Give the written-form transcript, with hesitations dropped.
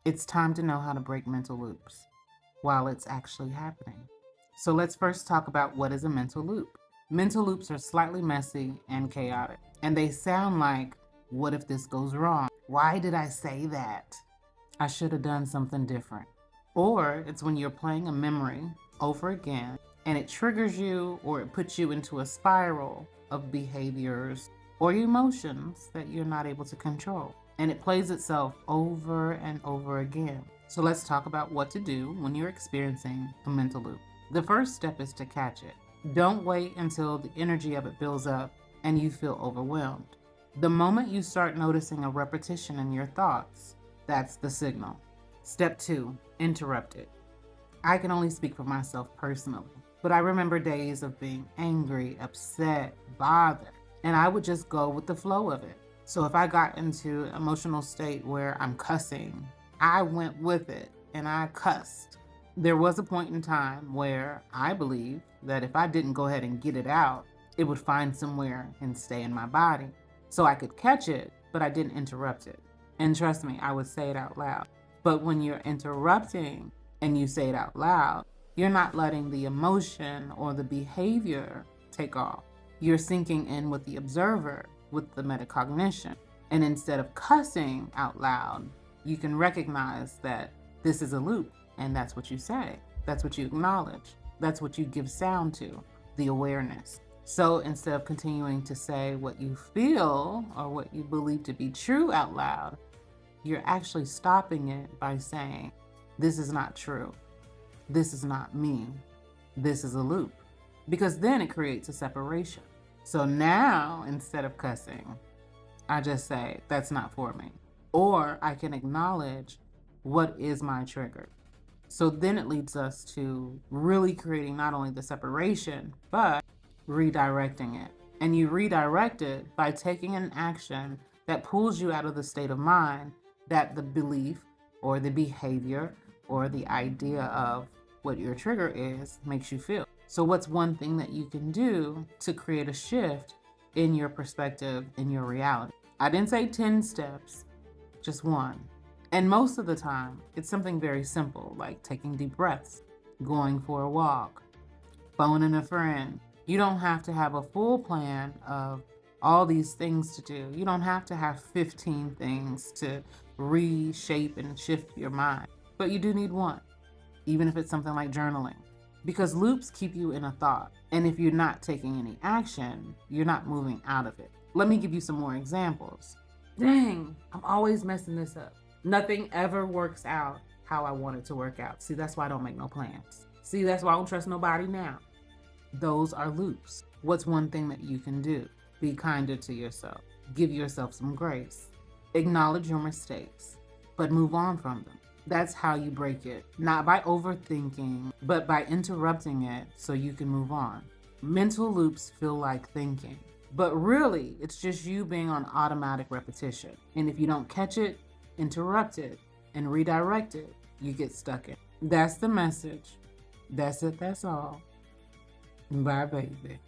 It's time to know how to break mental loops while it's actually happening. So let's first talk about what is a mental loop. Mental loops are slightly messy and chaotic, and they sound like, what if this goes wrong? Why did I say that? I should have done something different. Or it's when you're playing a memory over again and it triggers you or it puts you into a spiral of behaviors or emotions that you're not able to control. And it plays itself over and over again. So let's talk about what to do when you're experiencing a mental loop. The first step is to catch it. Don't wait until the energy of it builds up and you feel overwhelmed. The moment you start noticing a repetition in your thoughts, that's the signal. Step two, interrupt it. I can only speak for myself personally, but I remember days of being angry, upset, bothered, and I would just go with the flow of it. So if I got into an emotional state where I'm cussing, I went with it and I cussed. There was a point in time where I believed that if I didn't go ahead and get it out, it would find somewhere and stay in my body. So I could catch it, but I didn't interrupt it. And trust me, I would say it out loud. But when you're interrupting and you say it out loud, you're not letting the emotion or the behavior take off. You're sinking in with the observer, with the metacognition. And instead of cussing out loud, you can recognize that this is a loop, and that's what you say. That's what you acknowledge. That's what you give sound to, the awareness. So instead of continuing to say what you feel or what you believe to be true out loud, you're actually stopping it by saying, this is not true. This is not me. This is a loop. Because then it creates a separation. So now, instead of cussing, I just say, that's not for me. Or I can acknowledge what is my trigger. So then it leads us to really creating not only the separation, but redirecting it. And you redirect it by taking an action that pulls you out of the state of mind that the belief or the behavior or the idea of what your trigger is makes you feel. So what's one thing that you can do to create a shift in your perspective, in your reality? I didn't say 10 steps, just one. And most of the time, it's something very simple, like taking deep breaths, going for a walk, phoning a friend. You don't have to have a full plan of all these things to do. You don't have to have 15 things to reshape and shift your mind, but you do need one, even if it's something like journaling, because loops keep you in a thought. And if you're not taking any action, you're not moving out of it. Let me give you some more examples. Dang, I'm always messing this up. Nothing ever works out how I want it to work out. See, that's why I don't make no plans. See, that's why I don't trust nobody now. Those are loops. What's one thing that you can do? Be kinder to yourself. Give yourself some grace. Acknowledge your mistakes, but move on from them. That's how you break it. Not by overthinking, but by interrupting it so you can move on. Mental loops feel like thinking, but really, it's just you being on automatic repetition. And if you don't catch it, interrupt it, and redirect it, you get stuck in. That's the message. That's it, that's all. Bye, baby.